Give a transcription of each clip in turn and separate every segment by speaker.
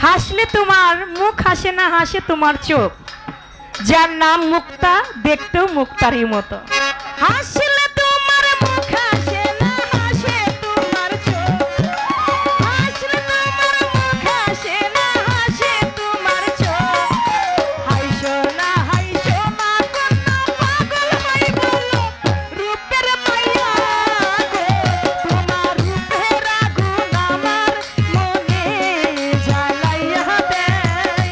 Speaker 1: হাসলে তোমার মুখ হাসে না, হাসে তোমার চোখ। যার নাম মুক্তা, দেখতেও মুক্তারই মতো। হাসলে তোমার মুখ হাসে না, হাসে তোমার চোখ। হাসলে তোমার মুখ হাসে না, হাসে তোমার চোখ। হাইসো না হাইসো মা কন্যা, পাগল হই বলো রূপের মাইয়া গো। তোমার রূপের আগুন আমার মনে জ্বালাইয়া দেয়।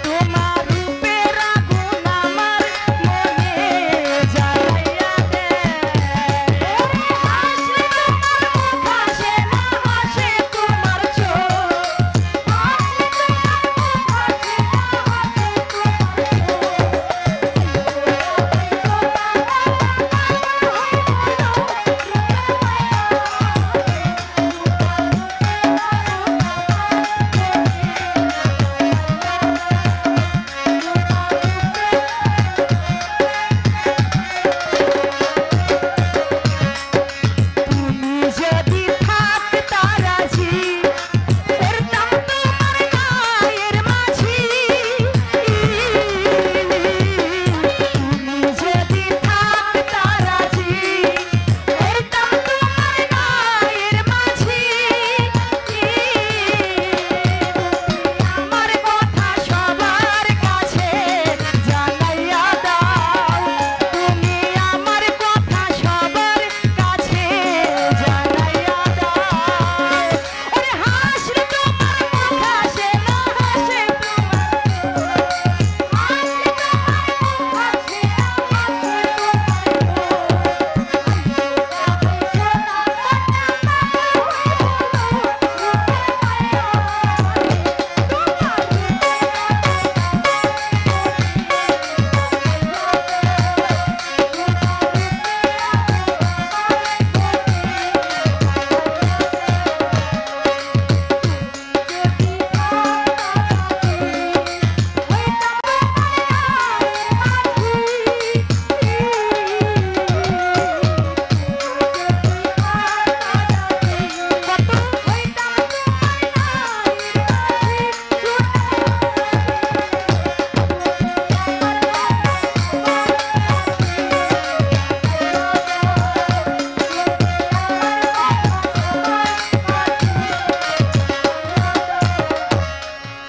Speaker 1: তোমার রূপের আগুন আমার মনে জ্বালাইয়া দেয়। হাসলে তোমার মুখ হাসে না, হাসে তোমার চোখ। হাসলে তোমার মুখ তুমি যদি থাকতা রাজি, করতাম তোমার গায়ের মাঝি। তুমি যদি থাকতা রাজি, করতাম তোমার গায়ের মাঝি। আমার কথা সবার কাছে জানাইয়া দাও। তুমি আমার কথা সবার কাছে জানাইয়া দাও। ওরে হাসলে তোমার মুখ হাসে না, হাসে তোমার চোখ। হাসলে তোমার মুখ হাসে না, হাসে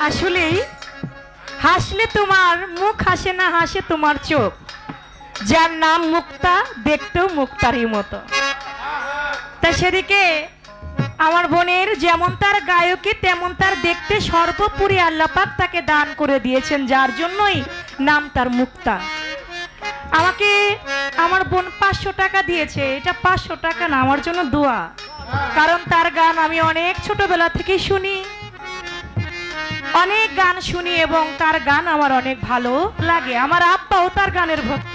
Speaker 1: আসলেই হাসলে তোমার মুখ হাসে না, হাসে তোমার চোখ। যার নাম মুক্তা, দেখতেও মুক্তারই মতো। তা সেদিকে আমার বোনের যেমন তার গায়কে তেমন তার দেখতে সর্বোপরি আল্লাহ পাক তাকে দান করে দিয়েছেন, যার জন্যই নাম তার মুক্তা। আমাকে আমার বোন 500 টাকা দিয়েছে। এটা 500 টাকা না, আমার জন্য দোয়া। কারণ তার গান আমি অনেক ছোটবেলা থেকে শুনি, অনেক গান শুনি এবং তার গান আমার অনেক ভালো লাগে। আমার আব্বাও তার গানের ভক্ত।